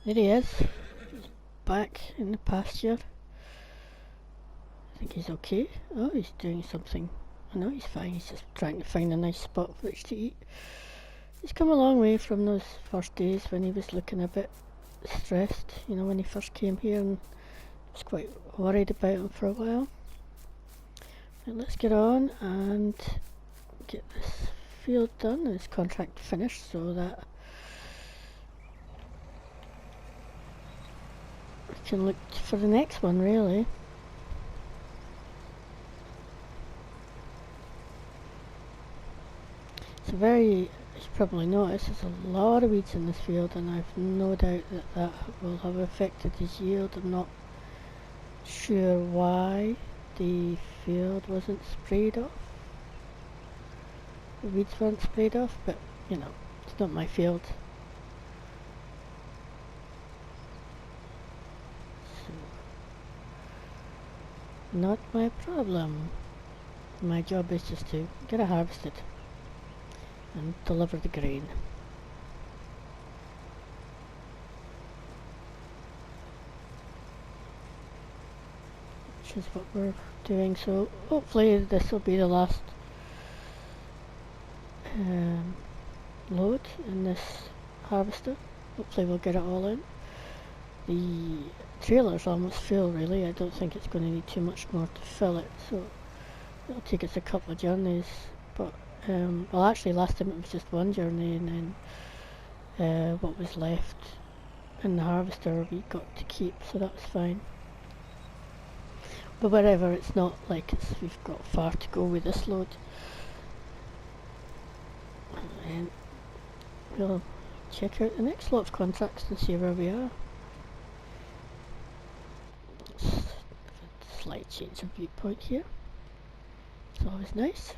There he is. He's back in the pasture. I think he's okay. Oh, he's doing something. Oh no, he's fine. He's just trying to find a nice spot which to eat. He's come a long way from those first days when he was looking a bit stressed. You know, when he first came here and was quite worried about him for a while. Now let's get on and get this field done and this contract finished so that we can look for the next one, really. It's a very, as you probably noticed, there's a lot of weeds in this field, and I've no doubt that that will have affected his yield. I'm not sure why the field wasn't sprayed off. The weeds weren't sprayed off, but you know, it's not my field. So, not my problem. My job is just to get it harvested and deliver the grain. Which is what we're doing, so hopefully this will be the last load in this harvester. Hopefully we'll get it all in. The trailer's almost full, really. I don't think it's going to need too much more to fill it, so it'll take us a couple of journeys. But well, actually last time it was just one journey, and then what was left in the harvester we got to keep, so that was fine. But whatever, it's not like we've got far to go with this load. And we'll check out the next lot of contracts and see where we are. Slight change of viewpoint here. It's always nice.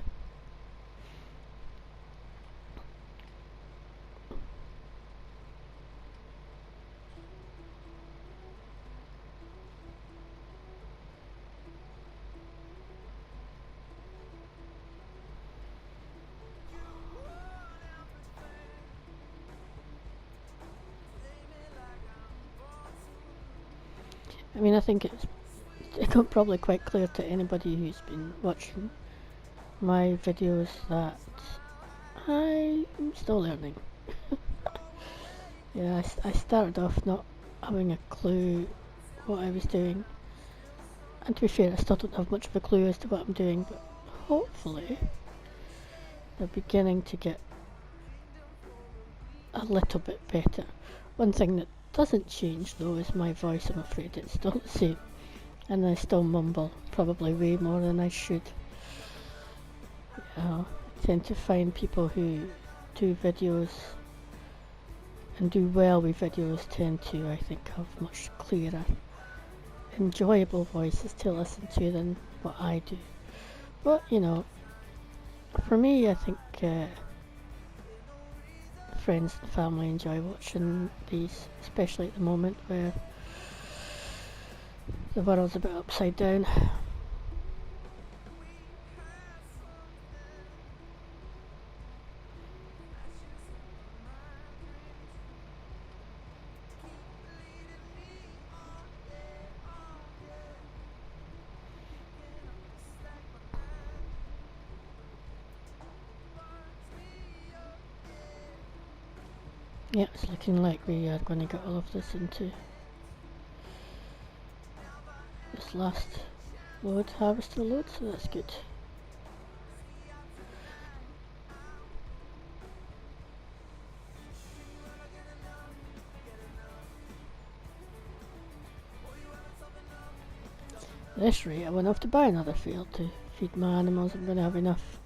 I mean, I think it's probably quite clear to anybody who's been watching my videos that I'm still learning. Yeah, I started off not having a clue what I was doing, and to be fair, I still don't have much of a clue as to what I'm doing, but hopefully they're beginning to get a little bit better. One thing that doesn't change though is my voice. I'm afraid it's still the same, and I still mumble probably way more than I should. I tend to find people who do videos and do well with videos tend to, I think, have much clearer, enjoyable voices to listen to than what I do. But you know, for me, I think friends and family enjoy watching these, especially at the moment where the world's a bit upside down. Yeah, it's looking like we are going to get all of this into this last load, harvester load, so that's good. At this rate, I won't have to buy another field to feed my animals. I'm going to have enough,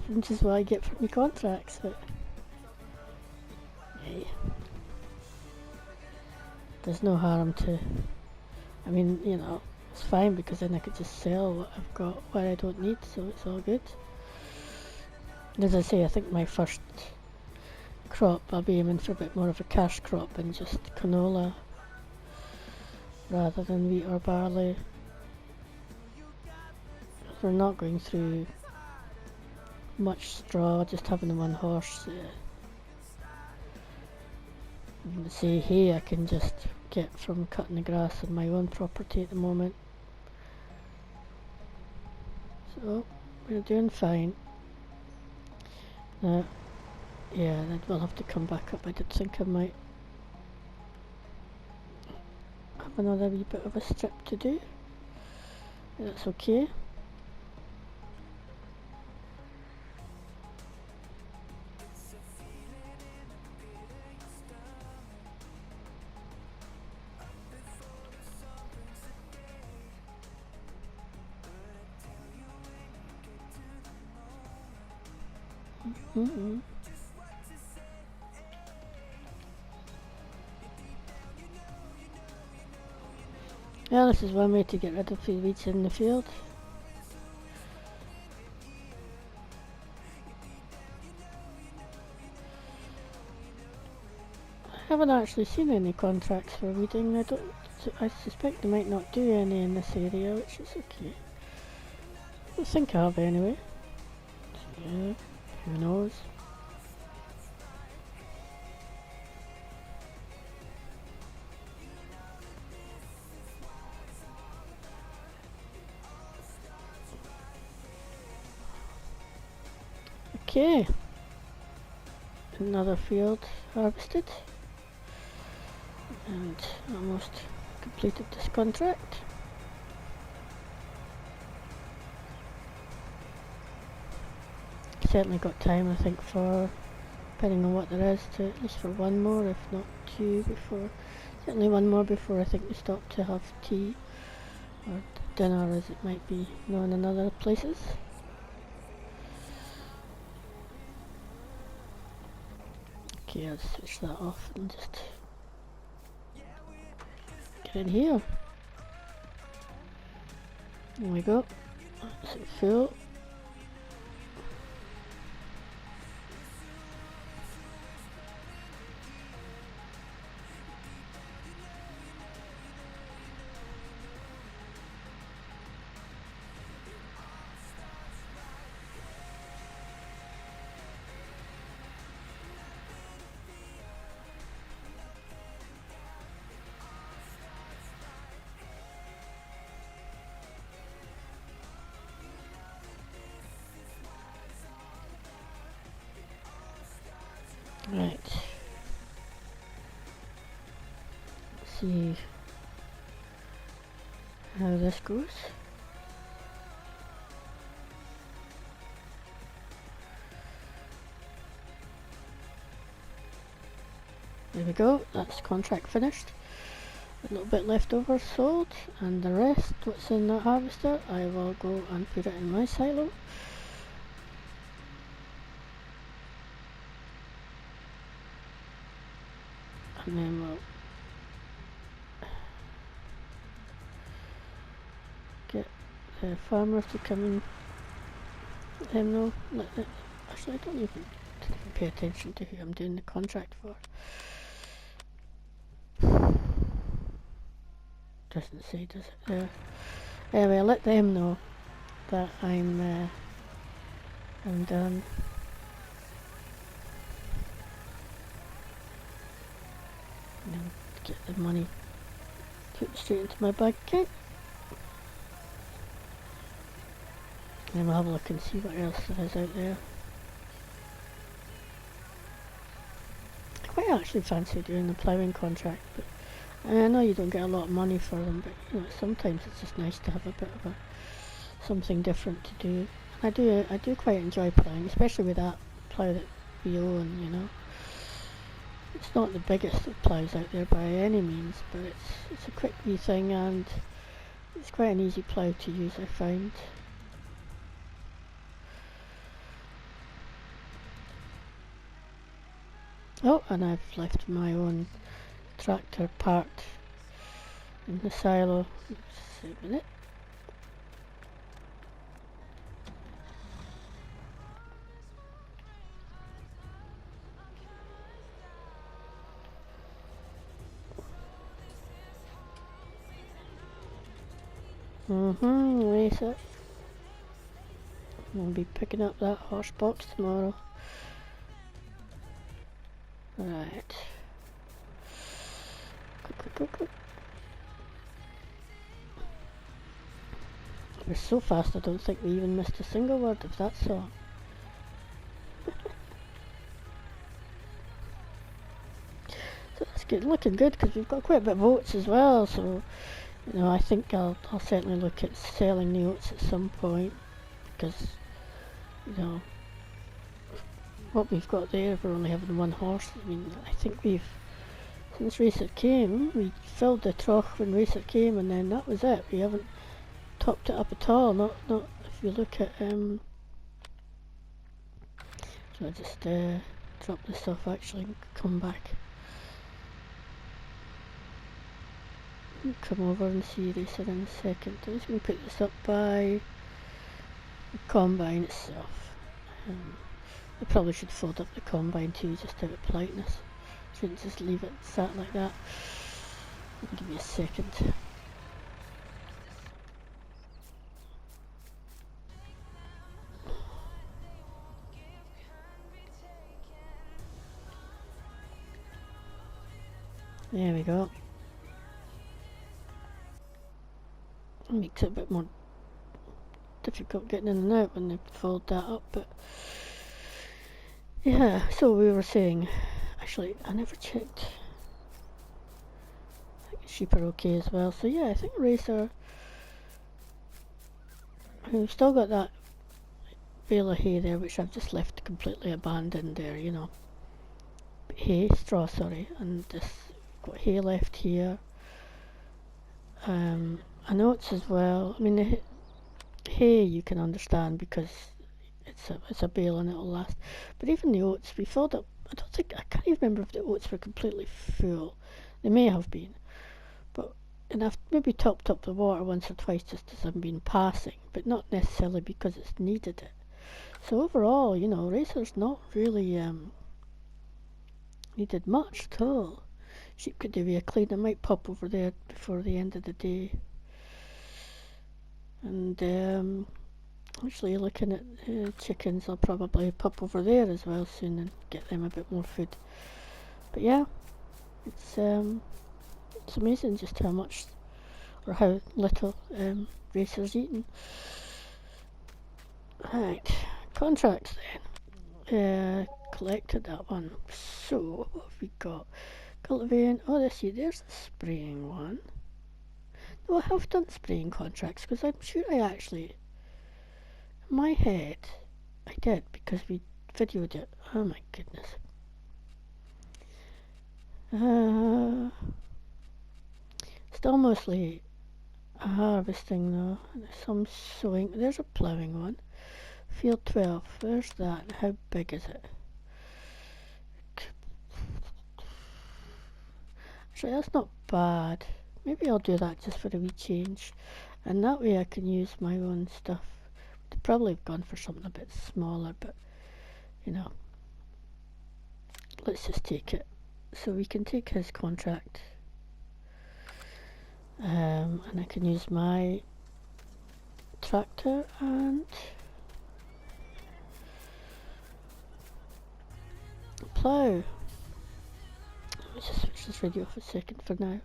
which is what I get from my contracts. But hey, there's no harm to. I mean, you know, it's fine because then I could just sell what I've got, what I don't need, so it's all good. As I say, I think my first crop, I'll be aiming for a bit more of a cash crop and just canola rather than wheat or barley. We're not going through much straw, just having the one horse And see, hay I can just get from cutting the grass on my own property at the moment. So we're doing fine. Yeah, then we'll have to come back up. I did think I might have another wee bit of a strip to do. That's okay. Mm-hmm. Yeah, this is one way to get rid of the weeds in the field. I haven't actually seen any contracts for weeding. I suspect they might not do any in this area, which is okay. I think I have anyway. So, yeah, who knows? Okay, another field harvested, and almost completed this contract. Certainly got time, I think, for, depending on what there is, to at least for one more, if not two, before, certainly one more before I think we stop to have tea, or dinner as it might be known in other places. Okay, I'll switch that off and just get in here. There we go. That's it full. Right. Let's see how this goes. There we go, that's contract finished. A little bit left over sold, and the rest, what's in that harvester, I will go and put it in my silo. And then we'll get the farmer to come and let him know. Actually, I don't even pay attention to who I'm doing the contract for. Doesn't say, does it? There. Anyway, I'll let them know that I'm done. And get the money put straight into my bank account. And then we'll have a look and see what else there is out there. I quite actually fancy doing the ploughing contract, but I know you don't get a lot of money for them, but you know, sometimes it's just nice to have a bit of something different to do. I do quite enjoy ploughing, especially with that plough that we own, you know. It's not the biggest of ploughs out there by any means, but it's a quick wee thing, and it's quite an easy plough to use, I find. Oh, and I've left my own tractor parked in the silo. Just a minute. Race it. We'll be picking up that horse box tomorrow. Right. Go, go. We're so fast I don't think we even missed a single word, if that's so. So that's good, looking good because we've got quite a bit of oats as well, so you know, I think I'll certainly look at selling the oats at some point because, you know, what we've got there, we're only having one horse. I mean, I think since Racer came, we filled the trough when Racer came and then that was it. We haven't topped it up at all, not if you look at, so I just drop this off actually and come back. Come over and see Racer in a second. I'm just going to put this up by the combine itself. I probably should fold up the combine too, just out of politeness. Shouldn't just leave it sat like that. Give me a second. There we go. Makes it a bit more difficult getting in and out when they fold that up, but yeah, so we were saying, actually I never checked. I think sheep are okay as well, so yeah, I think Racer, we've still got that bale of hay there which I've just left completely abandoned there, you know. Straw, sorry, and this got hay left here. And oats as well. I mean, the hay you can understand because it's a bale and it'll last. But even the oats, we filled up. I can't even remember if the oats were completely full. They may have been, and I've maybe topped up the water once or twice just as I've been passing, but not necessarily because it's needed it. So overall, you know, Racer's not really needed much at all. Sheep could do with a clean. I might pop over there before the end of the day. And actually looking at chickens, I'll probably pop over there as well soon and get them a bit more food. But yeah, it's amazing just how much or how little Racer's eating. Right, contracts then. Collected that one. So what have we got? Cultivating. Oh, there's the spraying one. No, I have done spraying contracts because I'm sure I actually, in my head, I did because we videoed it. Oh my goodness. Still mostly harvesting though. Some sowing. There's a ploughing one. Field 12. Where's that? How big is it? Actually, that's not bad. Maybe I'll do that just for a wee change, and that way I can use my own stuff. I'd probably have gone for something a bit smaller, but you know, let's just take it. So we can take his contract, and I can use my tractor and plough. Let me just switch this radio off a second for now.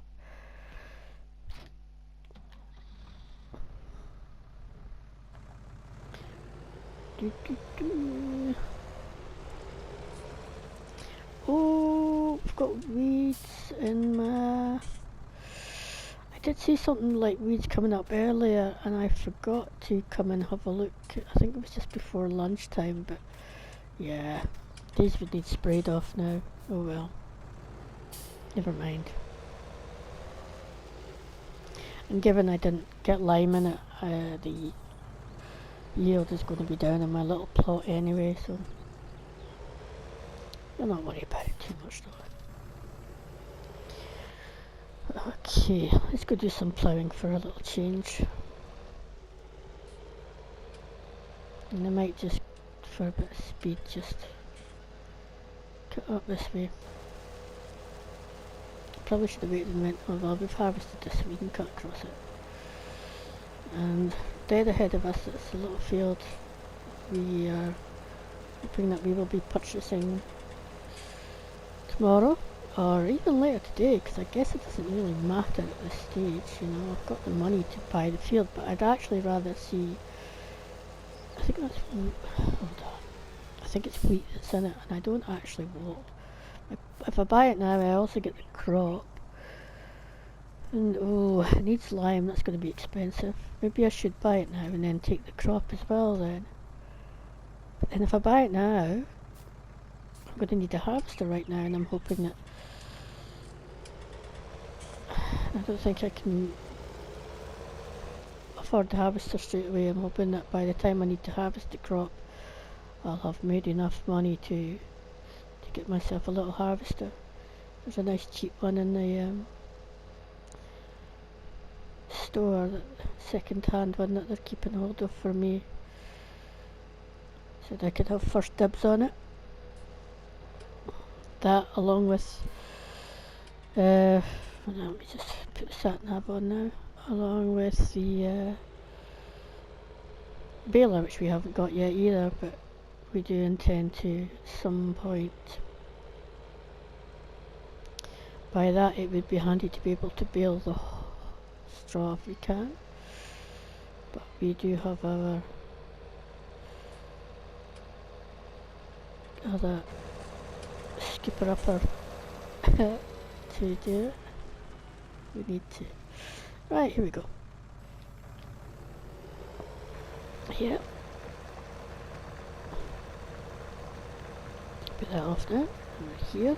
Oh, I've got weeds in my... I did see something like weeds coming up earlier and I forgot to come and have a look. I think it was just before lunchtime, but yeah, these would need sprayed off now. Oh well, never mind. And given I didn't get lime in it, the yield is going to be down in my little plot anyway, so I'll not worry about it too much though. Okay, let's go do some ploughing for a little change. And I might just, for a bit of speed, just cut up this way. Probably should have waited and went, oh well, we've harvested this so we can cut across it. And dead ahead of us, it's a little field. We are hoping that we will be purchasing tomorrow. or even later today, because I guess it doesn't really matter at this stage. You know, I've got the money to buy the field, but I'd actually rather see. I think that's. Hold on. I think it's wheat that's in it, and I don't actually want. If I buy it now, I also get the crop. And oh, it needs lime. That's going to be expensive. Maybe I should buy it now and then take the crop as well then. And if I buy it now, I'm going to need a harvester right now, and I'm hoping that I don't think I can afford the harvester straight away. I'm hoping that by the time I need to harvest the crop, I'll have made enough money to get myself a little harvester. There's a nice cheap one in the store, that second-hand one that they're keeping hold of for me, so that I could have first dibs on it. That along with let me just put the sat nav on now, along with the baler, which we haven't got yet either, but we do intend to some point. By that, it would be handy to be able to bale the straw if we can, but we do have our other skipper upper to do it. We need to. Right, here we go. Yeah. Put that off now. Over here.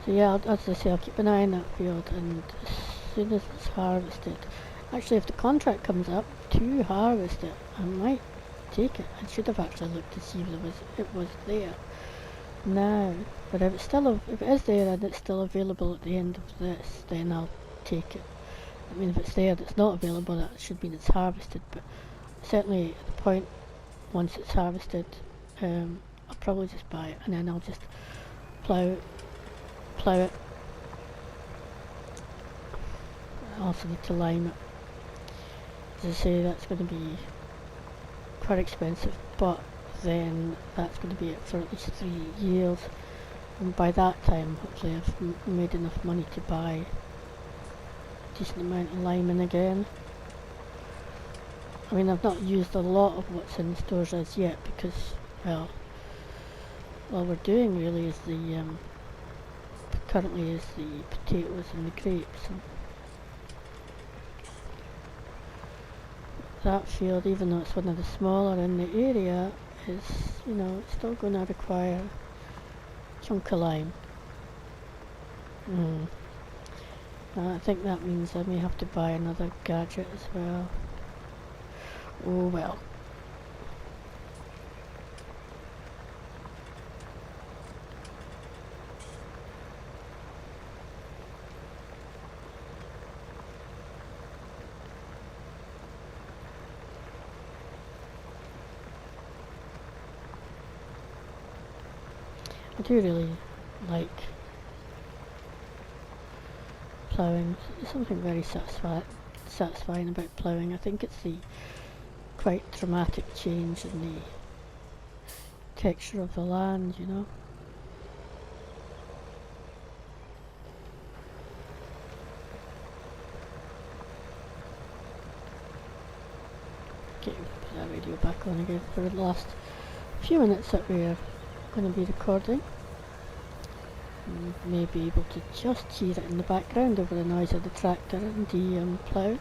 So yeah, as I say, I'll keep an eye on that field, and as soon as it's harvested, actually if the contract comes up to harvest it, I might take it. I should have actually looked to see if it was there now, but if it is there and it's still available at the end of this, then I'll take it. I mean, if it's there and it's not available, that should mean it's harvested, but certainly at the point once it's harvested, I'll probably just buy it, and then I'll just plough it. I also need to lime it. As I say, that's going to be quite expensive, but then that's going to be it for at least 3 years, and by that time hopefully I've made enough money to buy a decent amount of lime in again. I mean, I've not used a lot of what's in the stores as yet because, well, all we're doing really is currently is the potatoes and the grapes. And that field, even though it's one of the smaller in the area, is, you know, it's still going to require a chunk of lime. I think that means I may have to buy another gadget as well. Oh well. I do really like ploughing. There's something very satisfying about ploughing. I think it's the quite dramatic change in the texture of the land, you know. Okay, put that radio back on again for the last few minutes that we're going to be recording. May be able to just hear it in the background over the noise of the tractor and the plough.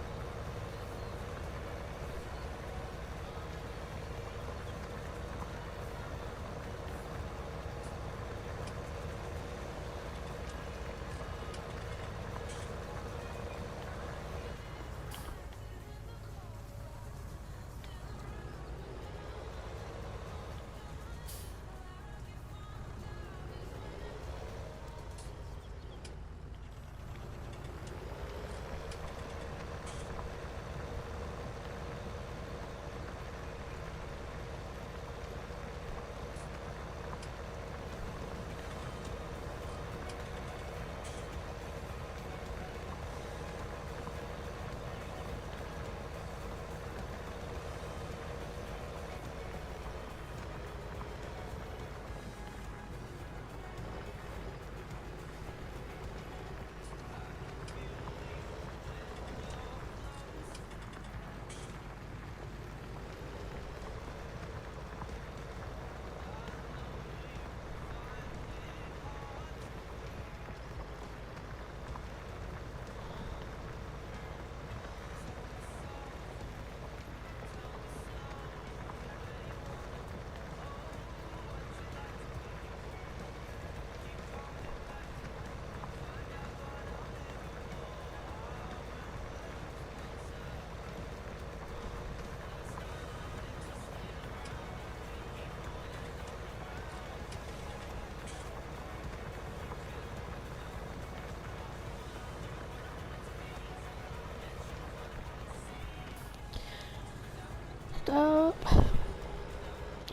up.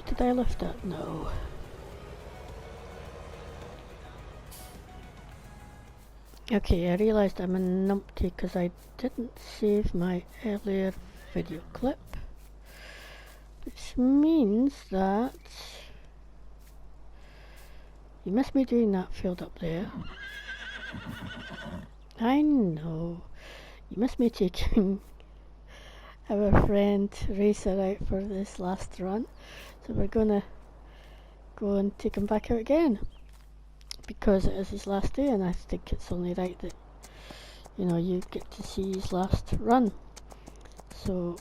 Did I lift it? No. Okay, I realised I'm a numpty because I didn't save my earlier video clip. Which means that you missed me doing that field up there. I know. You missed me taking our friend Racer out for this last run. So we're gonna go and take him back out again. Because it is his last day and I think it's only right that, you know, you get to see his last run. So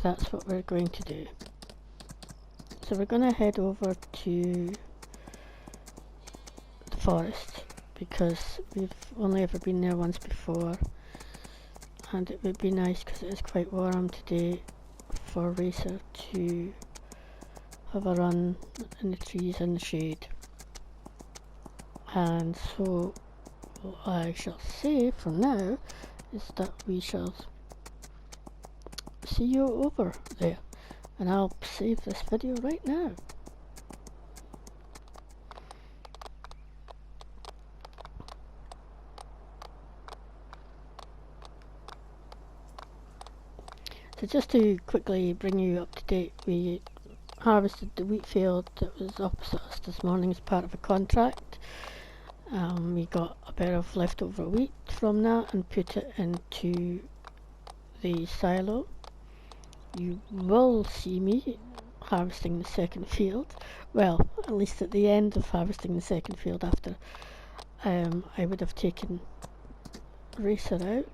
that's what we're going to do. So we're going to head over to the forest because we've only ever been there once before, and it would be nice because it is quite warm today for Racer to have a run in the trees in the shade. And so what I shall say for now is that we shall see you over there, and I'll save this video right now. So just to quickly bring you up to date, we harvested the wheat field that was opposite us this morning as part of a contract. We got a bit of leftover wheat from that and put it into the silo. You will see me harvesting the second field, well, at least at the end of harvesting the second field after I would have taken Racer out.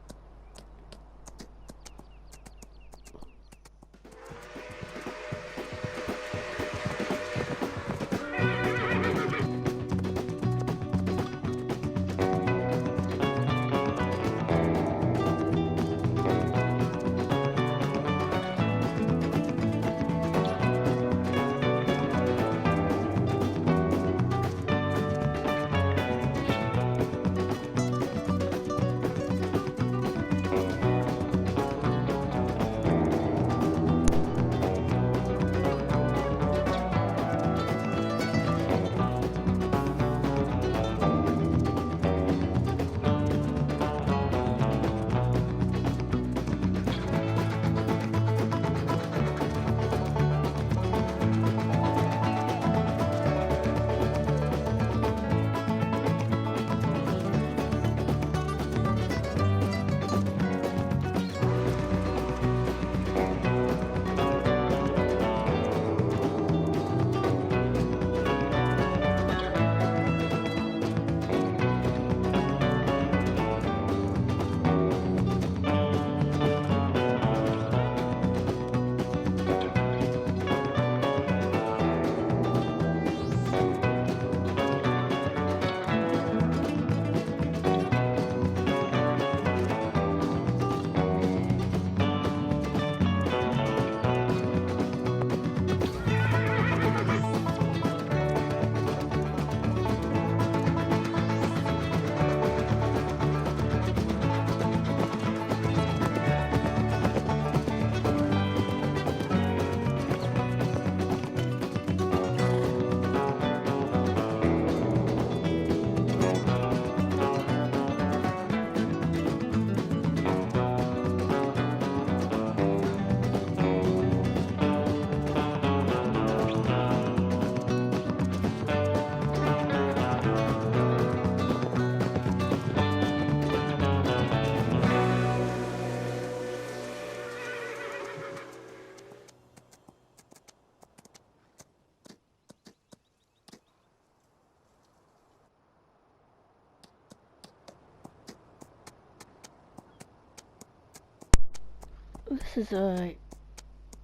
This is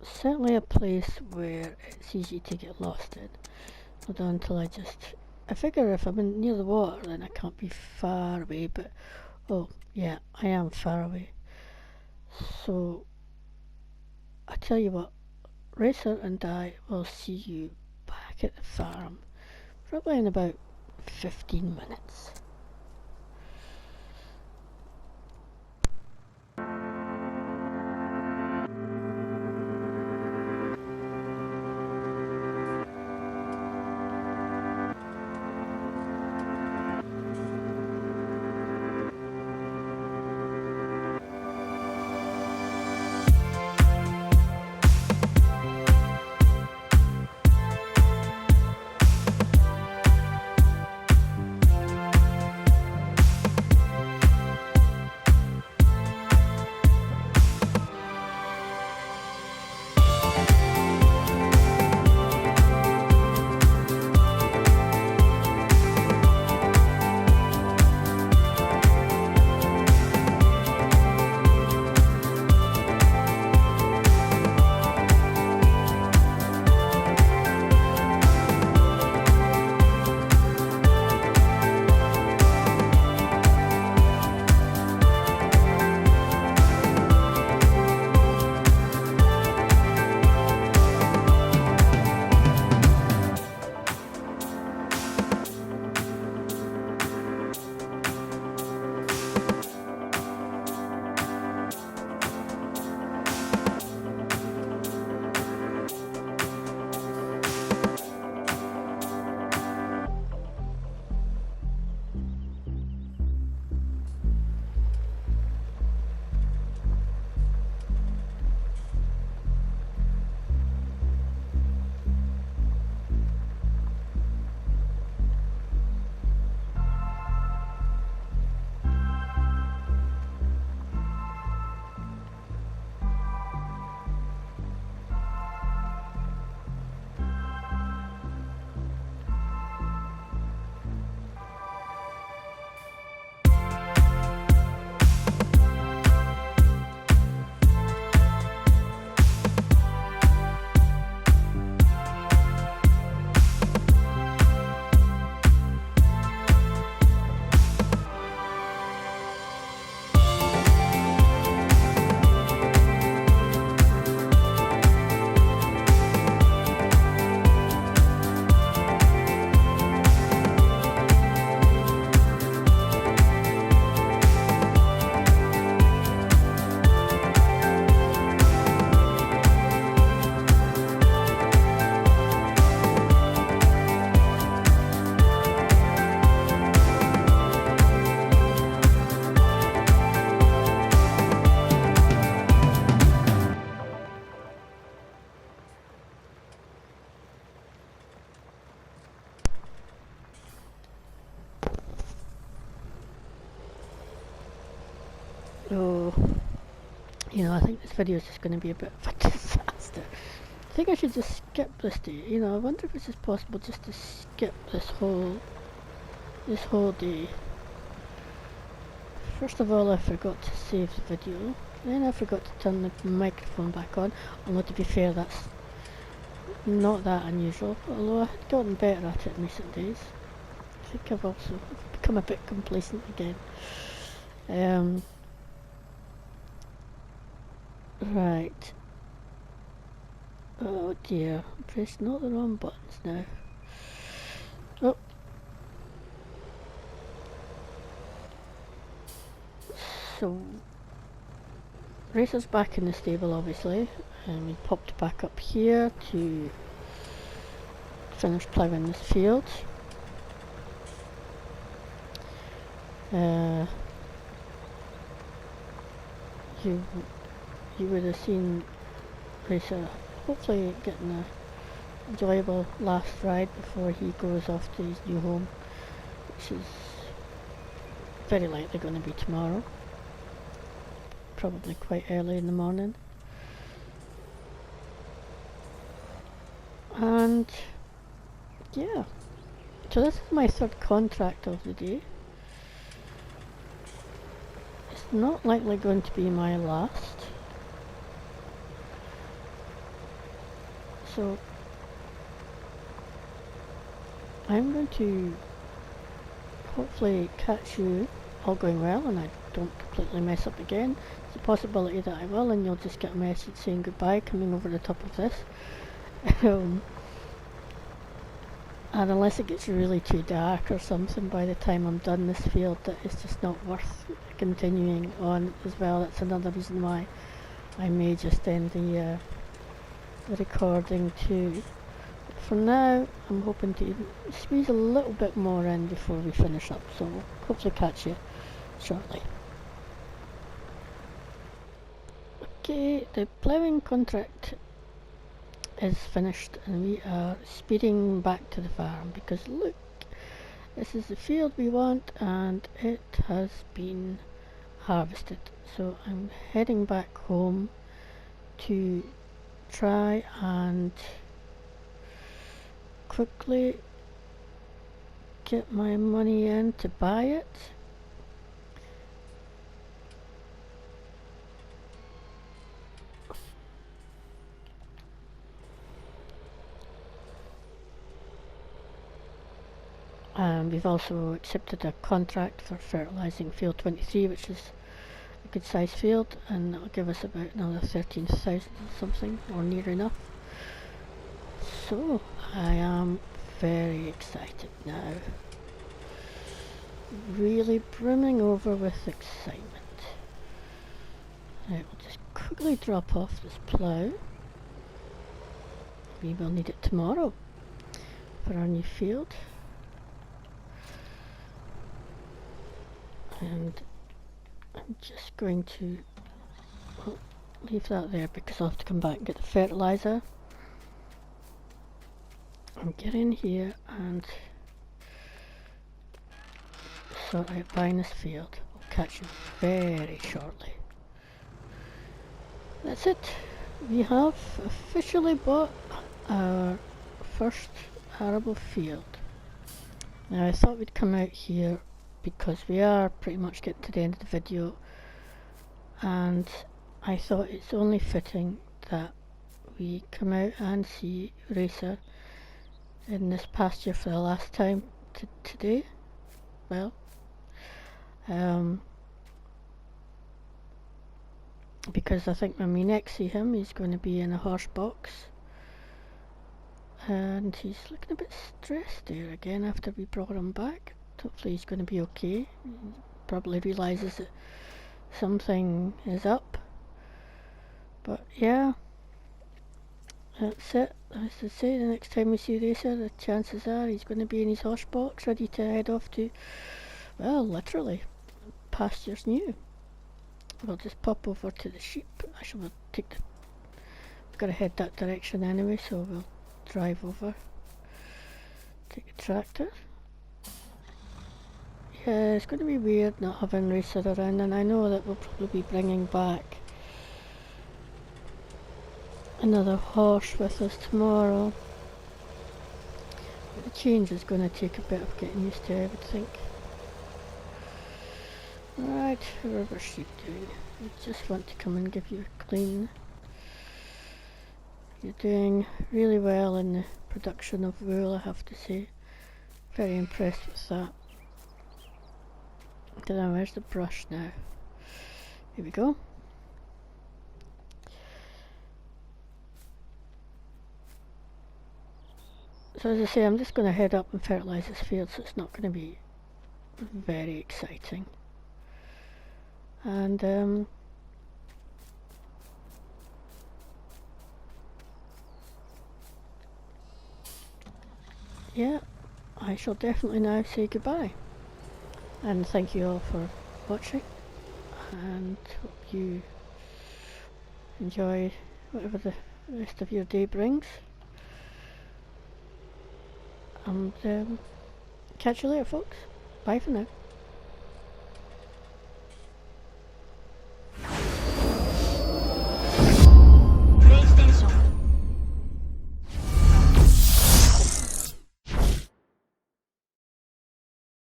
certainly a place where it's easy to get lost in. Hold on until I figure if I'm near the water then I can't be far away, but oh yeah, I am far away. So I tell you what, Racer and I will see you back at the farm probably in about 15 minutes. You know, I think this video is just going to be a bit of a disaster. I think I should just skip this day. You know, I wonder if it's just possible just to skip this whole day. First of all, I forgot to save the video. Then I forgot to turn the microphone back on. Although to be fair, that's not that unusual. Although I've gotten better at it in recent days. I think I've also become a bit complacent again. Right. Oh dear, I pressed not the wrong buttons now. Oh. So, Racer's back in the stable obviously, and we popped back up here to finish ploughing this field. You would have seen Racer hopefully getting a enjoyable last ride before he goes off to his new home, which is very likely going to be tomorrow, probably quite early in the morning. And yeah, so this is my third contract of the day. It's not likely going to be my last. So I'm going to hopefully catch you, all going well, and I don't completely mess up again. It's a possibility that I will, and you'll just get a message saying goodbye coming over the top of this. And unless it gets really too dark or something by the time I'm done this field, that it's just not worth continuing on as well. That's another reason why I may just end the recording too. But for now, I'm hoping to squeeze a little bit more in before we finish up, so we'll hopefully catch you shortly. Okay, the ploughing contract is finished and we are speeding back to the farm because look, this is the field we want and it has been harvested. So I'm heading back home to try and quickly get my money in to buy it. We've also accepted a contract for fertilising field 23, which is a good sized field, and that'll give us about another 13,000 something, or near enough. So I am very excited now, really brimming over with excitement. Right, we'll just quickly drop off this plough. We will need it tomorrow for our new field. And I'm just going to leave that there because I'll have to come back and get the fertiliser. I'll get in here and sort out buying this field. I'll catch you very shortly. That's it. We have officially bought our first arable field. Now I thought we'd come out here because we are pretty much getting to the end of the video, and I thought it's only fitting that we come out and see Racer in this pasture for the last time today. Well, because I think when we next see him he's going to be in a horse box, and he's looking a bit stressed there again after we brought him back. Hopefully he's going to be okay. He probably realises that something is up. But yeah, that's it. As I say, the next time we see Racer, the chances are he's going to be in his horse box ready to head off to, well, literally, pastures new. We'll just pop over to the sheep. Actually, we'll take the... we've got to head that direction anyway, so we'll drive over. Take the tractor. Yeah, it's going to be weird not having Racer around, and I know that we'll probably be bringing back another horse with us tomorrow. The change is going to take a bit of getting used to, I would think. Right, whatever's she doing? I just want to come and give you a clean. You're doing really well in the production of wool, I have to say. Very impressed with that. Now, where's the brush now? Here we go. So as I say, I'm just going to head up and fertilise this field, so it's not going to be very exciting. And yeah, I shall definitely now say goodbye. And thank you all for watching, and hope you enjoy whatever the rest of your day brings. And catch you later, folks. Bye for now.